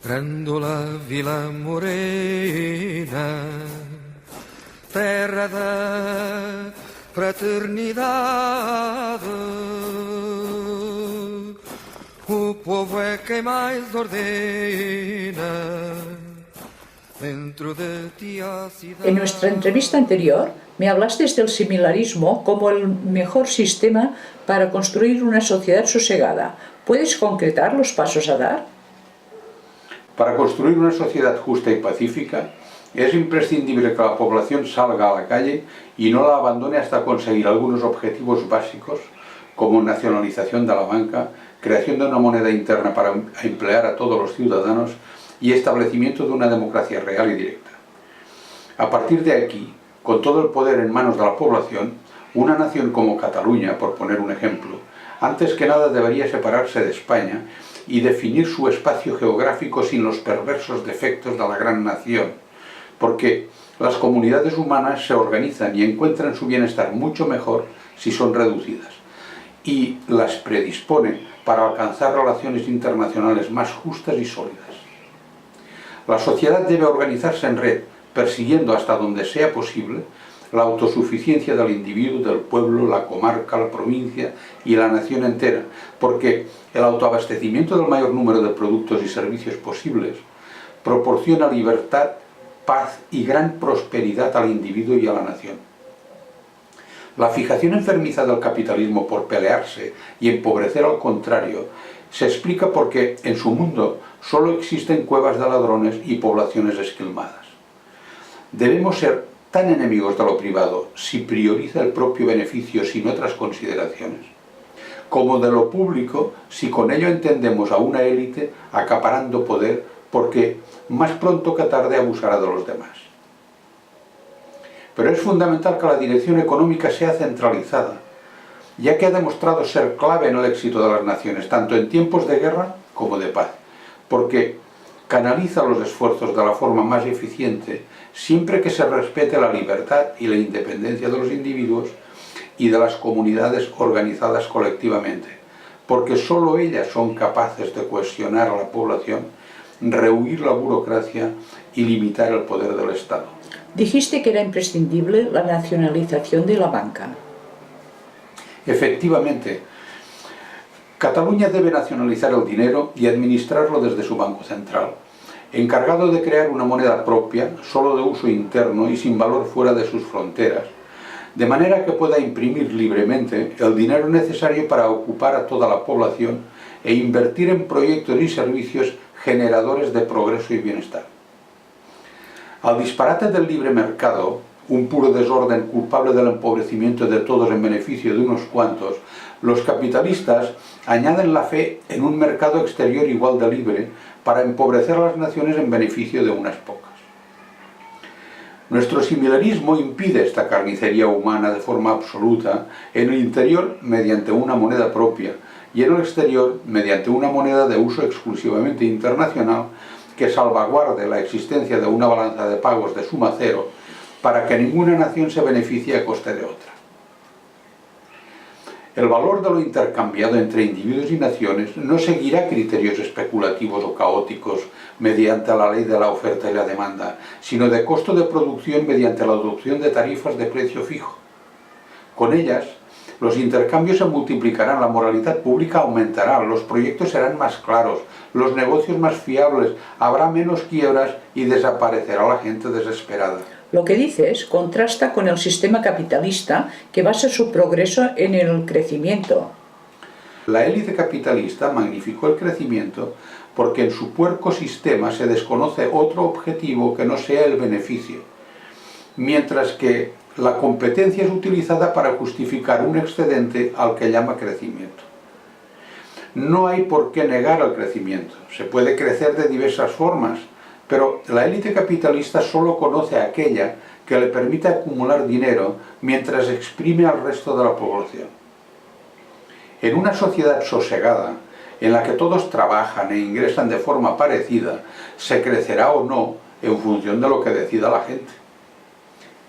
Grândola Vila Morena, terra da fraternidade, o povo é quem mais ordena. Dentro de ti a cidade. En nuestra entrevista anterior me hablaste del similarismo como el mejor sistema para construir una sociedad sosegada. ¿Puedes concretar los pasos a dar? Para construir una sociedad justa y pacífica, es imprescindible que la población salga a la calle y no la abandone hasta conseguir algunos objetivos básicos, como nacionalización de la banca, creación de una moneda interna para emplear a todos los ciudadanos y establecimiento de una democracia real y directa. A partir de aquí, con todo el poder en manos de la población, una nación como Cataluña, por poner un ejemplo, antes que nada debería separarse de España y definir su espacio geográfico sin los perversos defectos de la gran nación, porque las comunidades humanas se organizan y encuentran su bienestar mucho mejor si son reducidas, y las predispone para alcanzar relaciones internacionales más justas y sólidas. La sociedad debe organizarse en red, persiguiendo hasta donde sea posible la autosuficiencia del individuo, del pueblo, la comarca, la provincia y la nación entera, porque el autoabastecimiento del mayor número de productos y servicios posibles proporciona libertad, paz y gran prosperidad al individuo y a la nación. La fijación enfermiza del capitalismo por pelearse y empobrecer al contrario se explica porque en su mundo solo existen cuevas de ladrones y poblaciones esquilmadas. Debemos ser tan enemigos de lo privado, si prioriza el propio beneficio sin otras consideraciones, como de lo público, si con ello entendemos a una élite acaparando poder, porque más pronto que tarde abusará de los demás. Pero es fundamental que la dirección económica sea centralizada, ya que ha demostrado ser clave en el éxito de las naciones, tanto en tiempos de guerra como de paz, porque canaliza los esfuerzos de la forma más eficiente siempre que se respete la libertad y la independencia de los individuos y de las comunidades organizadas colectivamente, porque solo ellas son capaces de cohesionar a la población, rehuir la burocracia y limitar el poder del Estado. Dijiste que era imprescindible la nacionalización de la banca. Efectivamente, Cataluña debe nacionalizar el dinero y administrarlo desde su Banco Central, encargado de crear una moneda propia, solo de uso interno y sin valor fuera de sus fronteras, de manera que pueda imprimir libremente el dinero necesario para ocupar a toda la población e invertir en proyectos y servicios generadores de progreso y bienestar. Al disparate del libre mercado, un puro desorden culpable del empobrecimiento de todos en beneficio de unos cuantos, los capitalistas añaden la fe en un mercado exterior igual de libre para empobrecer a las naciones en beneficio de unas pocas. Nuestro similarismo impide esta carnicería humana de forma absoluta en el interior mediante una moneda propia y en el exterior mediante una moneda de uso exclusivamente internacional que salvaguarde la existencia de una balanza de pagos de suma cero para que ninguna nación se beneficie a coste de otra. El valor de lo intercambiado entre individuos y naciones no seguirá criterios especulativos o caóticos mediante la ley de la oferta y la demanda, sino de costo de producción mediante la adopción de tarifas de precio fijo. Con ellas, los intercambios se multiplicarán, la moralidad pública aumentará, los proyectos serán más claros, los negocios más fiables, habrá menos quiebras y desaparecerá la gente desesperada. Lo que dices contrasta con el sistema capitalista que basa su progreso en el crecimiento. La élite capitalista magnificó el crecimiento porque en su puerco sistema se desconoce otro objetivo que no sea el beneficio, mientras que la competencia es utilizada para justificar un excedente al que llama crecimiento. No hay por qué negar el crecimiento, se puede crecer de diversas formas, pero la élite capitalista solo conoce aquella que le permite acumular dinero mientras exprime al resto de la población. En una sociedad sosegada, en la que todos trabajan e ingresan de forma parecida, se crecerá o no en función de lo que decida la gente.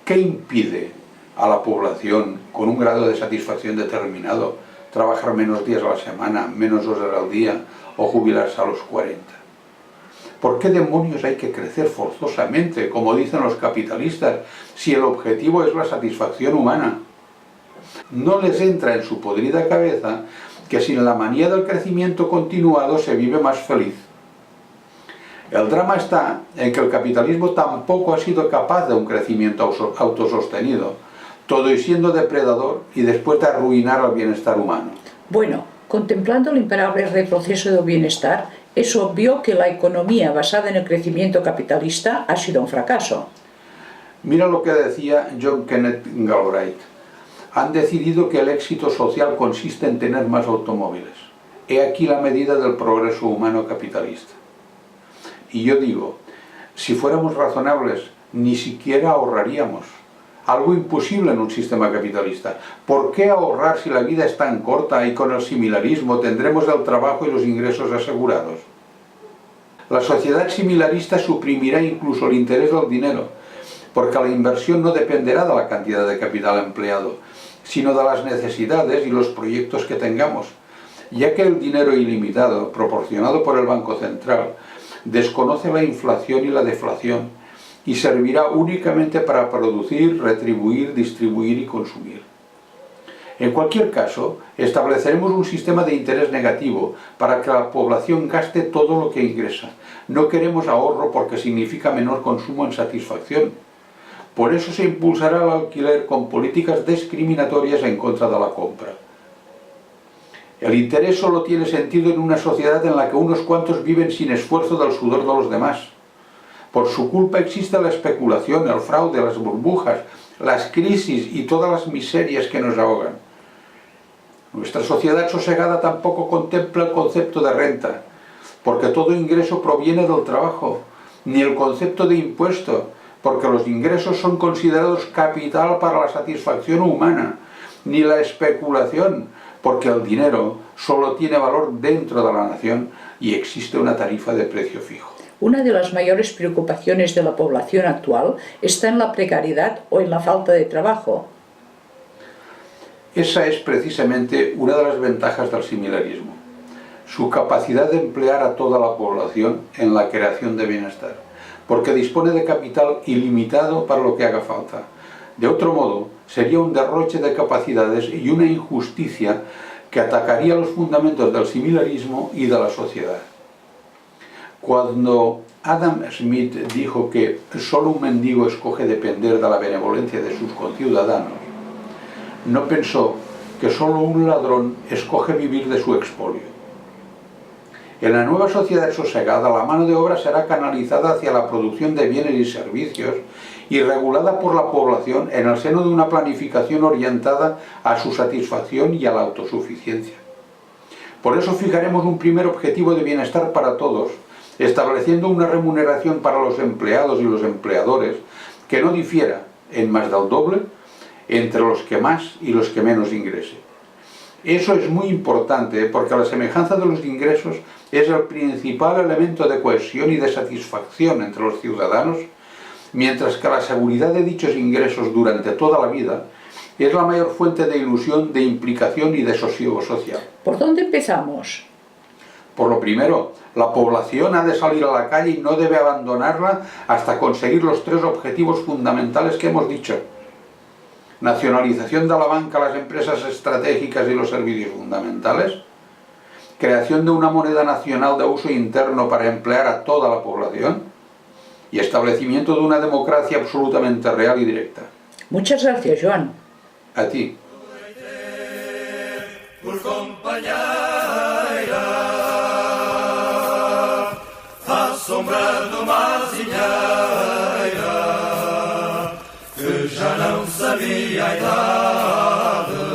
¿Qué impide a la población con un grado de satisfacción determinado trabajar menos días a la semana, menos horas al día o jubilarse a los 40? ¿Por qué demonios hay que crecer forzosamente, como dicen los capitalistas, si el objetivo es la satisfacción humana? No les entra en su podrida cabeza que sin la manía del crecimiento continuado se vive más feliz. El drama está en que el capitalismo tampoco ha sido capaz de un crecimiento autosostenido, todo y siendo depredador y después de arruinar el bienestar humano. Bueno, contemplando el imparable retroceso del bienestar, es obvio que la economía basada en el crecimiento capitalista ha sido un fracaso. Mira lo que decía John Kenneth Galbraith. Han decidido que el éxito social consiste en tener más automóviles. He aquí la medida del progreso humano capitalista. Y yo digo, si fuéramos razonables, ni siquiera ahorraríamos. Algo imposible en un sistema capitalista. ¿Por qué ahorrar si la vida es tan corta y con el similarismo tendremos el trabajo y los ingresos asegurados? La sociedad similarista suprimirá incluso el interés del dinero, porque la inversión no dependerá de la cantidad de capital empleado, sino de las necesidades y los proyectos que tengamos, ya que el dinero ilimitado, proporcionado por el Banco Central, desconoce la inflación y la deflación, y servirá únicamente para producir, retribuir, distribuir y consumir. En cualquier caso, estableceremos un sistema de interés negativo para que la población gaste todo lo que ingresa. No queremos ahorro porque significa menor consumo en satisfacción. Por eso se impulsará el alquiler con políticas discriminatorias en contra de la compra. El interés solo tiene sentido en una sociedad en la que unos cuantos viven sin esfuerzo del sudor de los demás. Por su culpa existe la especulación, el fraude, las burbujas, las crisis y todas las miserias que nos ahogan. Nuestra sociedad sosegada tampoco contempla el concepto de renta, porque todo ingreso proviene del trabajo, ni el concepto de impuesto, porque los ingresos son considerados capital para la satisfacción humana, ni la especulación, porque el dinero solo tiene valor dentro de la nación y existe una tarifa de precio fijo. Una de las mayores preocupaciones de la población actual está en la precariedad o en la falta de trabajo. Esa es precisamente una de las ventajas del similarismo, su capacidad de emplear a toda la población en la creación de bienestar, porque dispone de capital ilimitado para lo que haga falta. De otro modo, sería un derroche de capacidades y una injusticia que atacaría los fundamentos del similarismo y de la sociedad. Cuando Adam Smith dijo que solo un mendigo escoge depender de la benevolencia de sus conciudadanos, no pensó que solo un ladrón escoge vivir de su expolio. En la nueva sociedad sosegada, la mano de obra será canalizada hacia la producción de bienes y servicios y regulada por la población en el seno de una planificación orientada a su satisfacción y a la autosuficiencia. Por eso fijaremos un primer objetivo de bienestar para todos, estableciendo una remuneración para los empleados y los empleadores que no difiera en más del doble entre los que más y los que menos ingresen. Eso es muy importante porque la semejanza de los ingresos es el principal elemento de cohesión y de satisfacción entre los ciudadanos, mientras que la seguridad de dichos ingresos durante toda la vida es la mayor fuente de ilusión, de implicación y de sosiego social. ¿Por dónde empezamos? Por lo primero, la población ha de salir a la calle y no debe abandonarla hasta conseguir los tres objetivos fundamentales que hemos dicho. Nacionalización de la banca, las empresas estratégicas y los servicios fundamentales. Creación de una moneda nacional de uso interno para emplear a toda la población. Y establecimiento de una democracia absolutamente real y directa. Muchas gracias, Joan. A ti. Assombrando Mazinheira, que já não sabia a idade